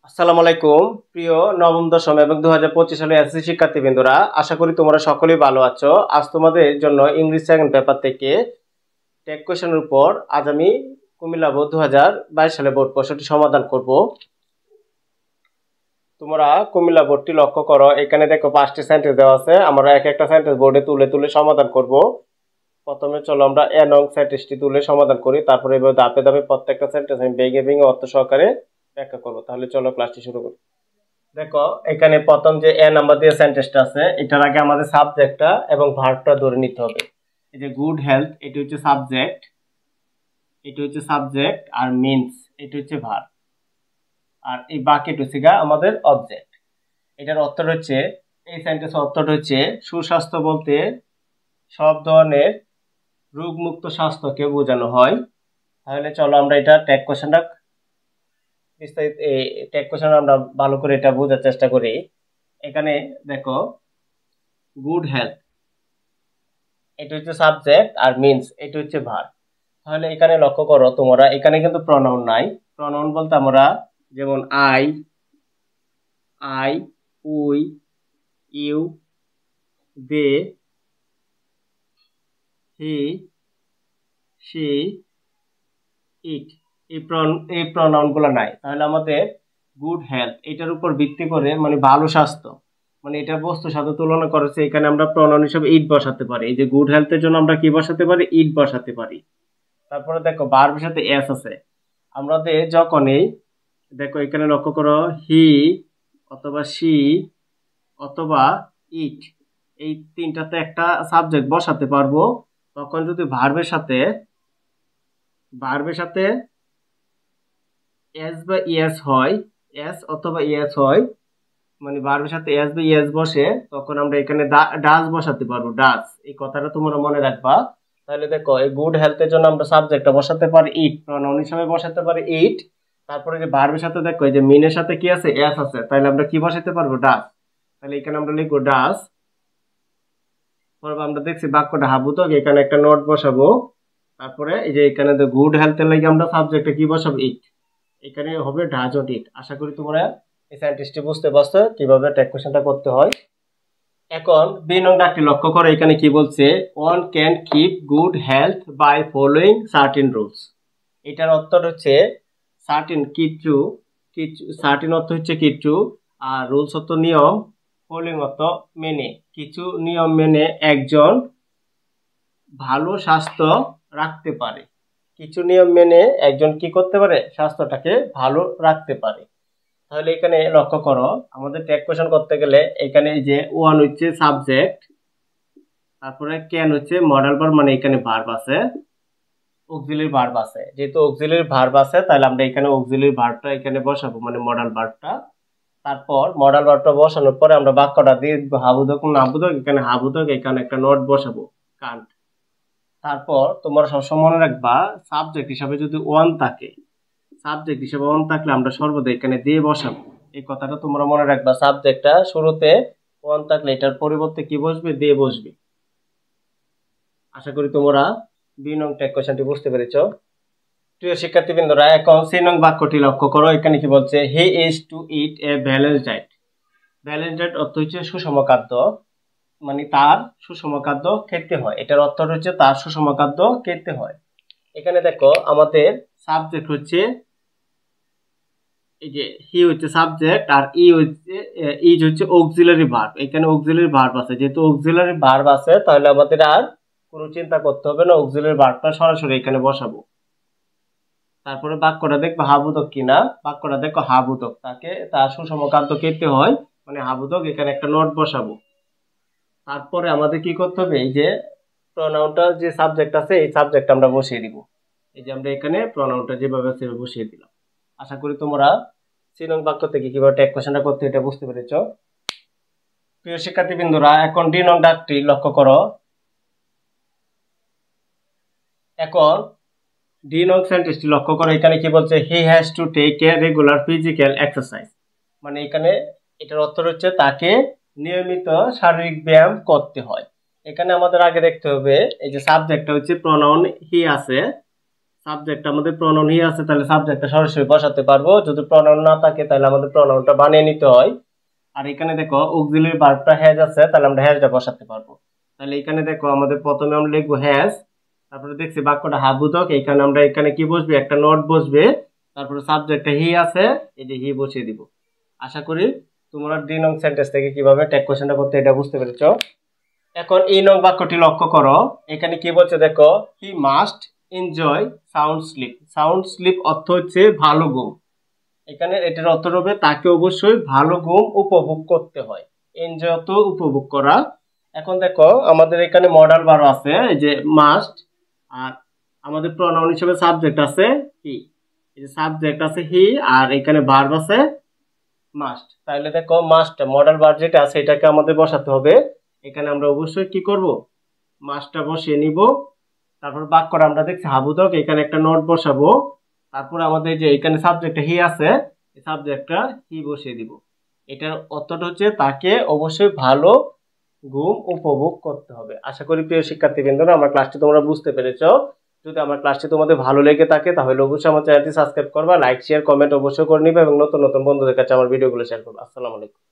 আসসালামু আলাইকুম প্রিয় নবম দশম এবং 2025 সালের এসএসসি শিক্ষার্থীবৃন্দরা, আশা করি তোমরা সকলেই ভালো আছো। আজ তোমাদের জন্য ইংলিশ সেকেন্ড পেপার থেকে টেক কোয়েশ্চেনের উপর আজ আমি কুমিল্লা বোর্ড 2022 সালে বোর্ড প্রশ্নটি সমাধান করব। তোমরা কুমিল্লা বোর্ডটি লক্ষ্য করো, এখানে দেখো 5টি সেন্টেন্স দেওয়া আছে। আমরা এক একটা সেন্টেন্স বোর্ডে তুলে তুলে সমাধান করব। প্রথমে চলো আমরা এ নং সেন্টেন্সটি তুলে সমাধান করি, তারপরে এভাবে ধাপে ধাপে প্রত্যেকটা সেন্টেন্স আমি ভেঙে ভেঙে অর্থ সহকারে ব্যাখ্যা করব। তাহলে চলো ক্লাসটি শুরু করি। দেখো এখানে প্রথম যে এ নাম্বার দিয়ে সেন্টেন্সটা আছে, এটার আগে আমাদের সাবজেক্টটা এবং ভার্বটা ধরে নিতে হবে। এই যে গুড হেলথ, এটা হচ্ছে সাবজেক্ট, এটা হচ্ছে সাবজেক্ট, আর মিন্স এটা হচ্ছে ভার্ব, আর এই বাকিটা হচ্ছে আমাদের অবজেক্ট। এটার অর্থটা হচ্ছে, এই সেন্টেন্সের অর্থটা হচ্ছে সুস্বাস্থ্য বলতে সব ধরনের রোগমুক্ত স্বাস্থ্যকে বোঝানো হয়। তাহলে চলো আমরা এটা ট্যাগ কোশ্চেনটা বিস্তারিত ট্যাগ কোশ্চেন আমরা ভালো করে এটা বোঝার চেষ্টা করি। এখানে দেখো গুড হেলথ, এটা হচ্ছে সাবজেক্ট, আর মিন্স এটা হচ্ছে ভার্ব। তাহলে এখানে লক্ষ্য করো তোমরা, এখানে কিন্তু প্রনাউন নাই। প্রনাউন বলতে আমরা যেমন I, I, we, you, they, he, she, it, এই প্রনাউন গুলো নাই। তাহলে আমাদের গুড হেলথ এটার উপর ভিত্তি করে, মানে ভালো স্বাস্থ্য, মানে এটা বস্তুর সাথে তুলনা করেছে, এখানে আমরা প্রনাউন হিসেবে ইট বসাতে পারি। এই যে গুড হেলথের জন্য আমরা কি বসাতে পারি? ইট বসাতে পারি। তারপরে দেখো ভার্বের সাথে এস আছে। আমাদের যখনই দেখো এখানে লক্ষ্য করো, হি অথবা সি অথবা ইট, এই তিনটাতে একটা সাবজেক্ট বসাতে পারবো। তখন যদি ভার্বের সাথে এস বা ইএস হয়, এস অথবা ইএস হয়, মানে ভার্বের সাথে এস বা ইএস বসে, তখন আমরা এখানে ডাজ বসাতে পারবো। ডাজ, এই কথাটা তোমরা মনে রাখবা। তাহলে দেখো এই গুড হেলথের জন্য আমরা সাবজেক্টটা বসাতে পারি ইট, প্রনাউন হিসেবে বসাতে পারি ইট। তারপরে যে ভার্বের সাথে দেখো এই যে মিনের সাথে কি আছে? এস আছে। তাহলে আমরা কি বসাতে পারবো? ডাজ। তাহলে এখানে আমরা লিখবো ডাজ। পরে আমরা দেখছি বাক্যটা হাবুতক, এখানে একটা নোট বসাবো। তারপরে এই যে এখানে গুড হেলথের লাগে আমরা সাবজেক্টে কি বসাবো? ইট। এখানে হবে ডাজ অর ইট। আশা করি তোমরা এই সেন্টেন্সটি বুঝতে পারছো কিভাবে ট্যাগ কোশ্চেনটা করতে হয়। এখন বি নং ডাকটি লক্ষ্য করো, এখানে কি বলছে? One can keep good health by following certain rules. এটার অর্থ হচ্ছে সার্টিন, কিছু কিছু, সার্টিন অর্থ হচ্ছে কিছু, আর রুলস অর্থ নিয়ম, ফলোইং অর্থ মেনে। কিছু নিয়ম মেনে একজন ভালো স্বাস্থ্য রাখতে পারে। কিছু নিয়ম মেনে একজন কি করতে পারে? স্বাস্থ্যটাকে ভালো রাখতে পারে। তাহলে এখানে লক্ষ্য করো, আমাদের ট্যাগ কোশ্চেন করতে গেলে এখানে যে ওয়ান হচ্ছে সাবজেক্ট, তারপরে ক্যান হচ্ছে মডাল ভার্ব, মানে এখানে ভার্ব আছে, অক্সিলারি ভার্ব আছে। যেহেতু অক্সিলারি ভার্ব আছে, তাহলে আমরা এখানে অক্সিলারি ভার্বটা এখানে বসাবো, মানে মডাল ভার্বটা। তারপর মডাল ভার্বটা বসানোর পরে আমরা বাক্যটা দিয়ে হাবুদক নাবুদক, এখানে হাবুদক, এখানে একটা নোট বসাবো, কান্ট। তারপর তোমরা সবসময় মনে রাখবা, সাবজেক্ট হিসাবে যদি ওয়ান থাকে, সাবজেক্ট হিসেবে অন থাকলে আমরা সর্বদা এখানে দিয়ে বসাবো। এই কথাটা তোমরা মনে রাখবা, সাবজেক্টটা শুরুতে ওয়ান থাকলে এটার পরিবর্তে কি বসবে? দিয়ে বসবে। আশা করি তোমরা দুই নং ট্যাগ কোশ্চেনটি বুঝতে পেরেছো। প্রিয় শিক্ষার্থীবৃন্দরা, এখন সি নং বাক্যটি লক্ষ্য করো, এখানে কি বলছে? He is to eat a balance diet. Balance diet অর্থ হচ্ছে সুষম খাদ্য, মানে তার সুষম খাদ্য খেতে হয়। এটার অর্থ হচ্ছে তার সুষম খাদ্য খেতে হয়। এখানে দেখো আমাদের সাবজেক্ট হচ্ছে, এই যে হি হচ্ছে সাবজেক্ট, আর ইজ হচ্ছে অক্সিলারি ভার্ব। এখানে অক্সিলারি ভার্ব আছে, যেহেতু অক্সিলারি ভার্ব আছে তাহলে আমাদের আর কোনো চিন্তা করতে হবে না, অক্সিলারি ভার্বটা সরাসরি এখানে বসাবো। তারপরে বাক্যটা দেখবো হাবুদক কিনা। বাক্যটা দেখো হাবুদক, তাকে তার সুষম খাদ্য খেতে হয়, মানে হাবুদক, এখানে একটা নোট বসাবো। তারপরে আমাদের কি করতে হবে? এই যে প্রনাউনটা, যে সাবজেক্ট আছে এই সাবজেক্ট আমরা বসিয়ে দিব। এই যে আমরা এখানে প্রনাউনটা যেভাবে আছে বসিয়ে দিলাম। আশা করি তোমরা সি নং বাক্য থেকে কিভাবে ট্যাগ কোশ্চেনটা করতে এটা বুঝতে পেরেছো। প্রিয় শিক্ষার্থীবৃন্দরা, এখন ডি নং ডাকটি লক্ষ্য করো। এখন ডি নং সেন্টেন্সটি লক্ষ্য করো, এখানে কি বলছে? He has to take a regular physical exercise. মানে এখানে এটার অর্থ হচ্ছে তাকে নিয়মিত শারীরিক ব্যায়াম করতে হয়। এখানে আমাদের আগে দেখতে হবে, এই যে সাবজেক্টটা হচ্ছে প্রনাউন হি আছে, সাবজেক্ট আমাদের প্রনাউন হি আছে, তাহলে সাবজেক্টটা সরাসরি বসাতে পারবো। যদি প্রনাউন না থাকে তাহলে আমাদের প্রনাউনটা বানিয়ে নিতে হয়। আর এখানে দেখো অক্সিলারি ভার্বটা হ্যাজ আছে, তাহলে আমরা হ্যাজটা বসাতে পারবো। তাহলে এখানে দেখো আমাদের প্রথমে আমরা লিখবো হ্যাজ, তারপরে দেখছি বাক্যটা হাবুদক, এখানে আমরা এখানে কি বসবে, একটা নট বসবে, তারপরে সাবজেক্টটা হি আছে, এই যে হি বসিয়ে দিব। আশা করি তোমরা 2 নং সেন্টেন্স থেকে কিভাবে ট্যাগ কোশ্চেনটা করতে এটা বুঝতে পেরেছো। এখন এই নং বাক্যটি লক্ষ্য করো, এখানে কি বলছে দেখো, he must enjoy sound sleep. Sound sleep অর্থ হচ্ছে ভালো ঘুম। এখানে এটার অর্থ হবে তাকে অবশ্যই ভালো ঘুম উপভোগ করতে হয়। এনজয় তো উপভোগ করা। এখন দেখো আমাদের এখানে মডাল ভার্ব আছে, এই যে মাস্ট, আর আমাদের প্রনাউন হিসেবে সাবজেক্ট আছে হি। এই যে সাবজেক্ট আছে হি, আর এখানে ভার্ব আছে মাস্ট। তাহলে দেখো মাস্ট মডাল ভার্ব যেটা আছে এটাকে আমাদের বসাতে হবে। এখানে আমরা অবশ্যই কি করব, মাস্টটা বসিয়ে নিব। তারপর বাক্যটা আমরা দেখছি হাবুদক, এখানে একটা নোট বসাবো। তারপর আমাদের যে এখানে সাবজেক্টটা হি আছে, এই সাবজেক্টটা হি বসিয়ে দিব। এটার অর্থটা হচ্ছে তাকে অবশ্যই ভালো ঘুম উপভোগ করতে হবে। আশা করি প্রিয় শিক্ষার্থীবৃন্দরা আমার ক্লাসটি তোমরা বুঝতে পেরেছো। যদি আমার ক্লাসটি তোমাদের ভালো লেগে থাকে তাহলে অবশ্যই আমার চ্যানেলটি সাবস্ক্রাইব করবা, লাইক শেয়ার কমেন্ট অবশ্যই করে নিবে এবং নতুন নতুন বন্ধুদের কাছে আমার ভিডিওগুলো শেয়ার করবে। আসসালামু আলাইকুম।